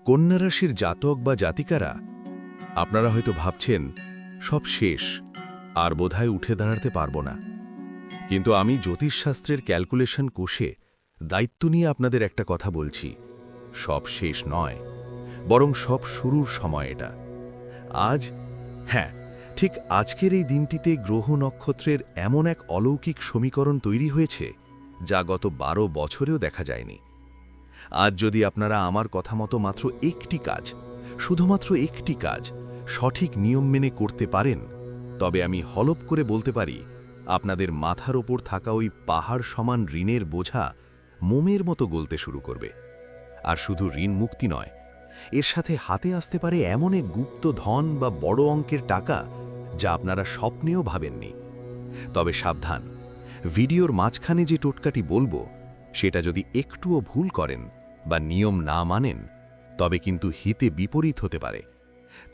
কন্যা রাশির জাতক বা জাতিকারা, আপনারা হয়তো ভাবছেন সব শেষ, আর বোধহয় উঠে দাঁড়াতে পারবো না। কিন্তু আমি জ্যোতিষশাস্ত্রের ক্যালকুলেশন কষে দায়িত্ব নিয়ে আপনাদের একটা কথা বলছি, সব শেষ নয়, বরং সব শুরুর সময় এটা। আজ, হ্যাঁ, ঠিক আজকের এই দিনটিতে গ্রহ নক্ষত্রের এমন এক অলৌকিক সমীকরণ তৈরি হয়েছে যা গত 12 বছরেও দেখা যায়নি। আজ যদি আপনারা আমার কথা মতো মাত্র একটি কাজ, শুধুমাত্র একটি কাজ সঠিক নিয়ম মেনে করতে পারেন, তবে আমি হলপ করে বলতে পারি আপনাদের মাথার ওপর থাকা ওই পাহাড় সমান ঋণের বোঝা মোমের মতো গলতে শুরু করবে। আর শুধু ঋণ মুক্তি নয়, এর সাথে হাতে আসতে পারে এমন এক গুপ্ত ধন বা বড় অঙ্কের টাকা যা আপনারা স্বপ্নেও ভাবেননি। তবে সাবধান, ভিডিওর মাঝখানে যে টোটকাটি বলবো সেটা যদি একটুও ভুল করেন বা নিয়ম না মানেন, তবে কিন্তু হিতে বিপরীত হতে পারে।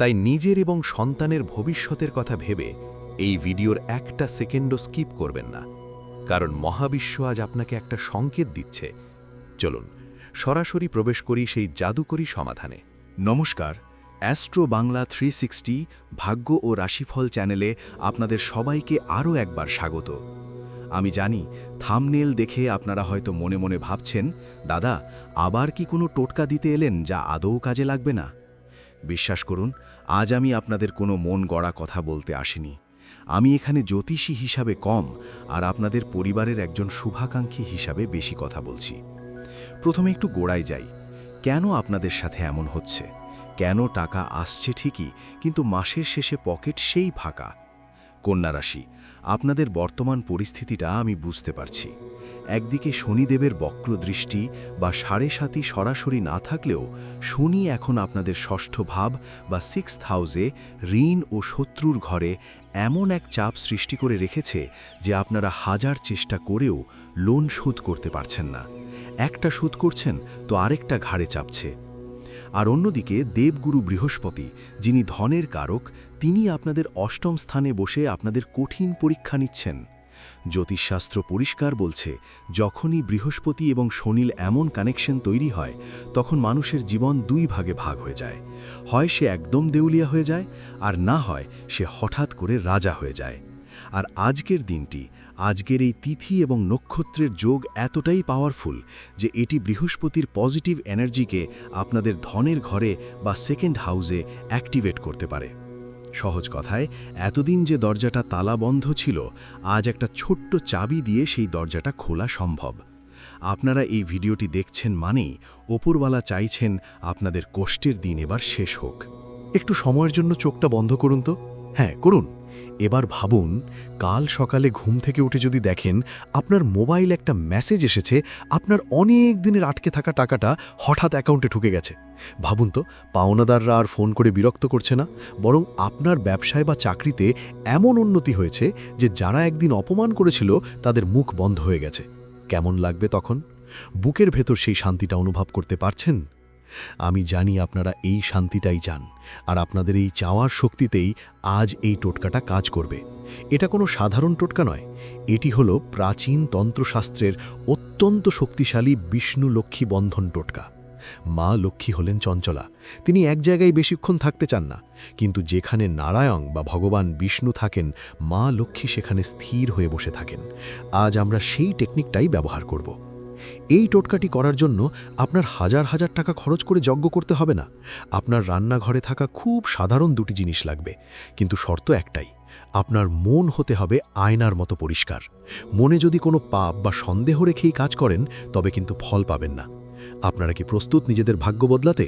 তাই নিজের এবং সন্তানের ভবিষ্যতের কথা ভেবে এই ভিডিওর একটা সেকেন্ডও স্কিপ করবেন না, কারণ মহাবিশ্ব আজ আপনাকে একটা সংকেত দিচ্ছে। চলুন সরাসরি প্রবেশ করি সেই জাদুকরী সমাধানে। নমস্কার, অ্যাস্ট্রো বাংলা 360 ভাগ্য ও রাশিফল চ্যানেলে আপনাদের সবাইকে আরও একবার স্বাগত। আমি জানি থাম্বনেল দেখে আপনারা হয়তো মনে মনে ভাবছেন, দাদা আবার কি কোনো টোটকা দিতে এলেন যা আদৌ কাজে লাগবে না? বিশ্বাস করুন, আজ আমি আপনাদের কোনো মন গড়া কথা বলতে আসিনি। আমি এখানে জ্যোতিষী হিসাবে কম আর আপনাদের পরিবারের একজন শুভাকাঙ্ক্ষী হিসাবে বেশি কথা বলছি। প্রথমে একটু গোড়ায় যাই। কেন আপনাদের সাথে এমন হচ্ছে? কেন টাকা আসছে ঠিকই, কিন্তু মাসের শেষে পকেট সেই ফাঁকা? কন্যা রাশি, আপনাদের বর্তমান পরিস্থিতিটা আমি বুঝতে পারছি। একদিকে শনিদেবের বক্রদৃষ্টি বা 7.5 সরাসরি না থাকলেও শনি এখন আপনাদের ষষ্ঠ ভাব বা 6th হাউসে ঋণ ও শত্রুর ঘরে এমন এক চাপ সৃষ্টি করে রেখেছে যে আপনারা হাজার চেষ্টা করেও লোন শোধ করতে পারছেন না। একটা শোধ করছেন তো আরেকটা ঘাড়ে চাপছে। আর অন্যদিকে দেবগুরু বৃহস্পতি, যিনি ধনের কারক, তিনি আপনাদের অষ্টম স্থানে বসে আপনাদের কঠিন পরীক্ষা নিচ্ছেন। জ্যোতিষশাস্ত্র পরিষ্কার বলছে, যখনই বৃহস্পতি এবং শনির এমন কানেকশন তৈরি হয়, তখন মানুষের জীবন দুই ভাগে ভাগ হয়ে যায়। হয় সে একদম দেউলিয়া হয়ে যায়, আর না হয় সে হঠাৎ করে রাজা হয়ে যায়। আর আজকের দিনটি, আজকের এই তিথি এবং নক্ষত্রের যোগ এতটাই পাওয়ারফুল যে এটি বৃহস্পতির পজিটিভ এনার্জিকে আপনাদের ধনের ঘরে বা সেকেন্ড হাউসে অ্যাক্টিভেট করতে পারে। সহজ কথায়, এতদিন যে দরজাটা তালা বন্ধ ছিল, আজ একটা ছোট্ট চাবি দিয়ে সেই দরজাটা খোলা সম্ভব। আপনারা এই ভিডিওটি দেখছেন মানেই ওপরওয়ালা চাইছেন আপনাদের কষ্টের দিন এবার শেষ হোক। একটু সময়ের জন্য চোখটা বন্ধ করুন তো। হ্যাঁ, করুন। এবার ভাবুন, কাল সকালে ঘুম থেকে উঠে যদি দেখেন আপনার মোবাইল একটা মেসেজ এসেছে, আপনার অনেক দিনের আটকে থাকা টাকাটা হঠাৎ অ্যাকাউন্টে ঢুকে গেছে। ভাবুন তো, পাওনাদাররা আর ফোন করে বিরক্ত করছে না, বরং আপনার ব্যবসায় বা চাকরিতে এমন উন্নতি হয়েছে যে যারা একদিন অপমান করেছিল তাদের মুখ বন্ধ হয়ে গেছে। কেমন লাগবে তখন? বুকের ভেতর সেই শান্তিটা অনুভব করতে পারছেন? আমি জানি আপনারা এই শান্তিটাই চান, আর আপনাদের এই চাওয়ার শক্তিতেই আজ এই টোটকাটা কাজ করবে। এটা কোনো সাধারণ টোটকা নয়, এটি হলো প্রাচীন তন্ত্রশাস্ত্রের অত্যন্ত শক্তিশালী বিষ্ণু লক্ষ্মী বন্ধন টোটকা। মা লক্ষ্মী হলেন চঞ্চলা, তিনি এক জায়গায় বেশিক্ষণ থাকতে চান না, কিন্তু যেখানে নারায়ণ বা ভগবান বিষ্ণু থাকেন, মা লক্ষ্মী সেখানে স্থির হয়ে বসে থাকেন। আজ আমরা সেই টেকনিকটাই ব্যবহার করব। এই টোটকাটি করার জন্য আপনার হাজার হাজার টাকা খরচ করে যজ্ঞ করতে হবে না। আপনার রান্নাঘরে থাকা খুব সাধারণ দুটি জিনিস লাগবে, কিন্তু শর্ত একটাই, আপনার মন হতে হবে আয়নার মতো পরিষ্কার। মনে যদি কোনো পাপ বা সন্দেহ রেখেই কাজ করেন, তবে কিন্তু ফল পাবেন না। আপনারা কি প্রস্তুত নিজেদের ভাগ্য বদলাতে?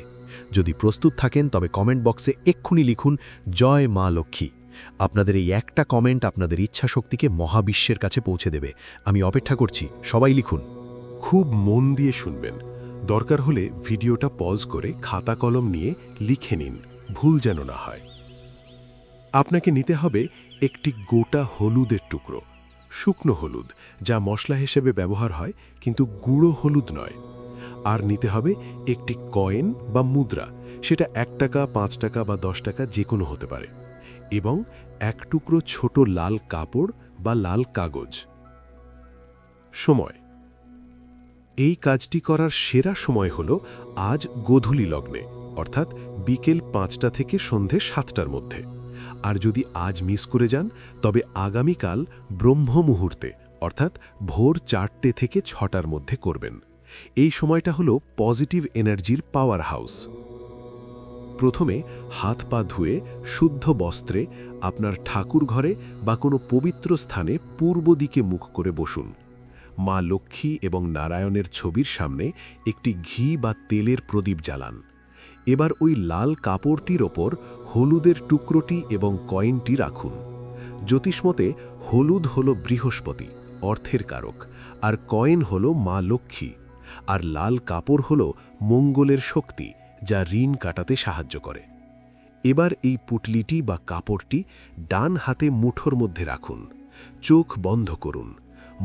যদি প্রস্তুত থাকেন তবে কমেন্ট বক্সে এক্ষুনি লিখুন জয় মা লক্ষ্মী। আপনাদের এই একটা কমেন্ট আপনাদের ইচ্ছা শক্তিকে মহাবিশ্বের কাছে পৌঁছে দেবে। আমি অপেক্ষা করছি, সবাই লিখুন। খুব মন দিয়ে শুনবেন। দরকার হলে ভিডিওটা পজ করে খাতা কলম নিয়ে লিখে নিন, ভুল যেন না হয়। আপনাকে নিতে হবে একটি গোটা হলুদের টুকরো, শুকনো হলুদ, যা মশলা হিসেবে ব্যবহার হয় কিন্তু গুঁড়ো হলুদ নয়। আর নিতে হবে একটি কয়েন বা মুদ্রা, সেটা 1 টাকা, 5 টাকা বা 10 টাকা যে কোনো হতে পারে, এবং এক টুকরো ছোট লাল কাপড় বা লাল কাগজ। সময়, এই কাজটি করার সেরা সময় হল আজ গোধূলি লগ্নে, অর্থাৎ বিকেল 5টা থেকে সন্ধে 7টার মধ্যে। আর যদি আজ মিস করে যান তবে আগামীকাল ব্রহ্ম মুহূর্তে অর্থাৎ ভোর 4টে থেকে 6টার মধ্যে করবেন। এই সময়টা হলো পজিটিভ এনার্জির পাওয়ার হাউস। প্রথমে হাত পা ধুয়ে শুদ্ধ বস্ত্রে আপনার ঠাকুর ঘরে বা কোনো পবিত্র স্থানে পূর্ব দিকে মুখ করে বসুন। মা লক্ষ্মী এবং নারায়ণের ছবির সামনে একটি ঘি বা তেলের প্রদীপ জ্বালান। এবার ওই লাল কাপড়টির ওপর হলুদের টুকরোটি এবং কয়েনটি রাখুন। জ্যোতিষমতে হলুদ হল বৃহস্পতি, অর্থের কারক, আর কয়েন হল মা লক্ষ্মী, আর লাল কাপড় হল মঙ্গলের শক্তি, যা ঋণ কাটাতে সাহায্য করে। এবার এই পুটলিটি বা কাপড়টি ডান হাতে মুঠোর মধ্যে রাখুন। চোখ বন্ধ করুন।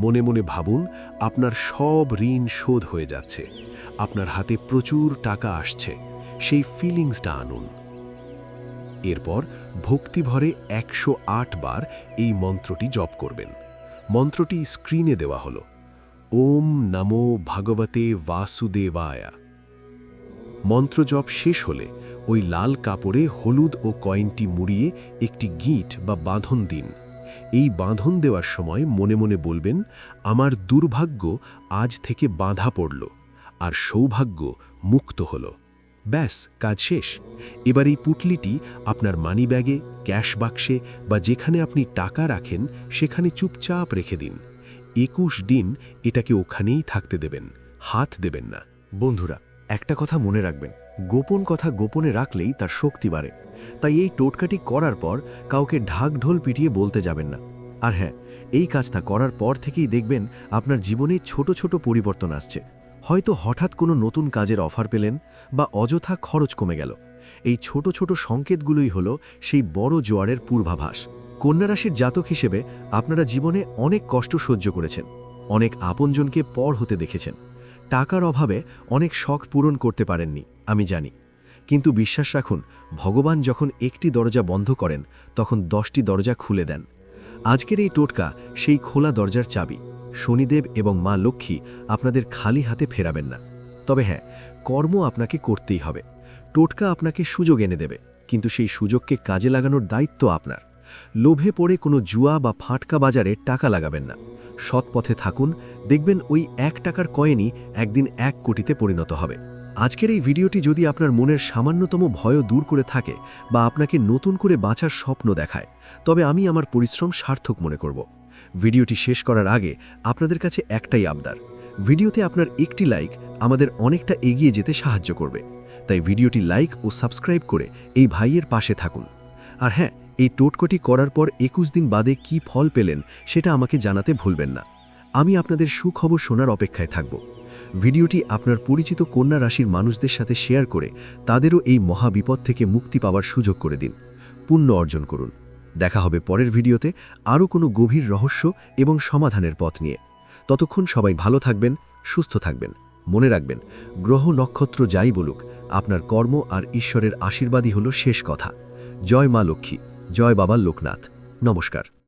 মনে মনে ভাবুন আপনার সব ঋণ শোধ হয়ে যাচ্ছে, আপনার হাতে প্রচুর টাকা আসছে, সেই ফিলিংসটা আনুন। এরপর ভক্তিভরে 108 বার এই মন্ত্রটি জপ করবেন। মন্ত্রটি স্ক্রিনে দেওয়া হল। ওম নমো ভগবতে বাসুদেবায়া। মন্ত্র জপ শেষ হলে ওই লাল কাপড়ে হলুদ ও কয়েনটি মুড়িয়ে একটি গিঁট বা বাঁধন দিন। এই বাঁধন দেওয়ার সময় মনে মনে বলবেন, আমার দুর্ভাগ্য আজ থেকে বাঁধা পড়ল, আর সৌভাগ্য মুক্ত হল। ব্যাস, কাজ শেষ। এবার এই পুটলিটি আপনার মানিব্যাগে, ক্যাশ বাক্সে বা যেখানে আপনি টাকা রাখেন সেখানে চুপচাপ রেখে দিন। 21 দিন এটাকে ওখানেই থাকতে দেবেন, হাত দেবেন না। বন্ধুরা, একটা কথা মনে রাখবেন, গোপন কথা গোপনে রাখলেই তার শক্তি বাড়ে। তাই এই টোটকাটি করার পর কাউকে ঢাকঢোল পিটিয়ে বলতে যাবেন না। আর হ্যাঁ, এই কাজটা করার পর থেকেই দেখবেন আপনার জীবনে ছোট ছোট পরিবর্তন আসছে। হয়তো হঠাৎ কোনো নতুন কাজের অফার পেলেন বা অযথা খরচ কমে গেল। এই ছোট ছোট সংকেতগুলোই হলো সেই বড় জোয়ারের পূর্বাভাস। কন্যা রাশির জাতক হিসেবে আপনারা জীবনে অনেক কষ্ট সহ্য করেছেন, অনেক আপনজনকে পর হতে দেখেছেন, টাকার অভাবে অনেক শখ পূরণ করতে পারেননি, আমি জানি। কিন্তু বিশ্বাস রাখুন, ভগবান যখন একটি দরজা বন্ধ করেন তখন 10টি দরজা খুলে দেন। আজকের এই টোটকা সেই খোলা দরজার চাবি। শনিদেব এবং মা লক্ষ্মী আপনাদের খালি হাতে ফেরাবেন না। তবে হ্যাঁ, কর্ম আপনাকে করতেই হবে। টোটকা আপনাকে সুযোগ এনে দেবে, কিন্তু সেই সুযোগকে কাজে লাগানোর দায়িত্ব আপনার। লোভে পড়ে কোনো জুয়া বা ফাটকা বাজারে টাকা লাগাবেন না। সৎ পথে থাকুন, দেখবেন ওই 1 টাকার কয়েনই একদিন 1 কোটিতে পরিণত হবে। আজকের এই ভিডিওটি যদি আপনার মনের সামান্যতম ভয়ও দূর করে থাকে বা আপনাকে নতুন করে বাঁচার স্বপ্ন দেখায়, তবে আমি আমার পরিশ্রম সার্থক মনে করব। ভিডিওটি শেষ করার আগে আপনাদের কাছে একটাই আবদার, ভিডিওতে আপনার একটি লাইক আমাদের অনেকটা এগিয়ে যেতে সাহায্য করবে। তাই ভিডিওটি লাইক ও সাবস্ক্রাইব করে এই ভাইয়ের পাশে থাকুন। আর হ্যাঁ, এই টোটকাটি করার পর 21 দিন বাদে কি ফল পেলেন সেটা আমাকে জানাতে ভুলবেন না। আমি আপনাদের সুখবর শোনার অপেক্ষায় থাকব। ভিডিওটি আপনার পরিচিত কন্যা রাশির মানুষদের সাথে শেয়ার করে তাদেরও এই মহাবিপদ থেকে মুক্তি পাওয়ার সুযোগ করে দিন। পুণ্য অর্জন করুন। দেখা হবে পরের ভিডিওতে আরও কোনো গভীর রহস্য এবং সমাধানের পথ নিয়ে। ততক্ষণ সবাই ভালো থাকবেন, সুস্থ থাকবেন। মনে রাখবেন, গ্রহ নক্ষত্র যাই বলুক, আপনার কর্ম আর ঈশ্বরের আশীর্বাদই হলো শেষ কথা। জয় মা লক্ষ্মী, জয় বাবা লোকনাথ। নমস্কার।